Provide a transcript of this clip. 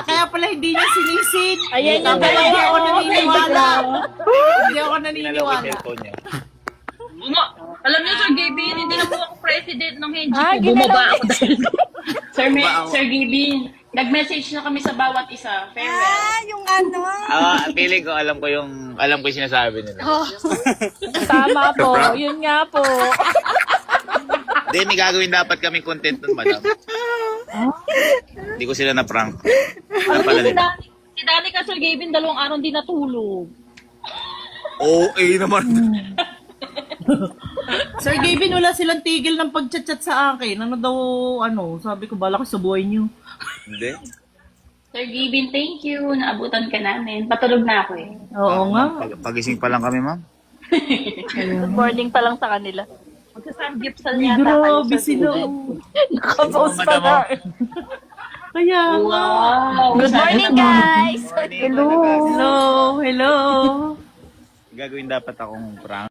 Kaya pala hindi niya sinisid. Ayan yung Kaya hindi ako naniniwala. Hindi ako Pinalaw naniniwala. yung cellphone niya. Alam niyo, Sir Gaby, hindi na po ako president ng NG Ah, ko. Bumaba ginalaw ako dahil. Sir Gaby, nag-message na kami sa bawat isa. Farewell. Yung ano. Feeling ko alam ko yung sinasabi nila. Tama po. Yun nga po. Hindi, may gagawin dapat kami content nun, madam. Hindi ko sila na-prank. Ano pala nila? Si Dani ka, Sir Gaby, 2 araw hindi natulog. Okay naman. Sir Gavin, wala silang tigil ng pag-chat-chat sa akin. Ano daw, sabi ko, bala ko sa buhay niyo. Hindi. Sir Gaby, thank you. Naabutan ka namin. Patulog na ako eh. Oo nga. Pagising pa lang kami, ma'am. Good morning pa lang sa kanila. Magsasamgyupsal Ay, yata kayo grabe sa sila. tulad. Nakapost pa na. Kaya nga. Wow. Good morning, guys. Hello. Hello. Gagawin dapat akong prank.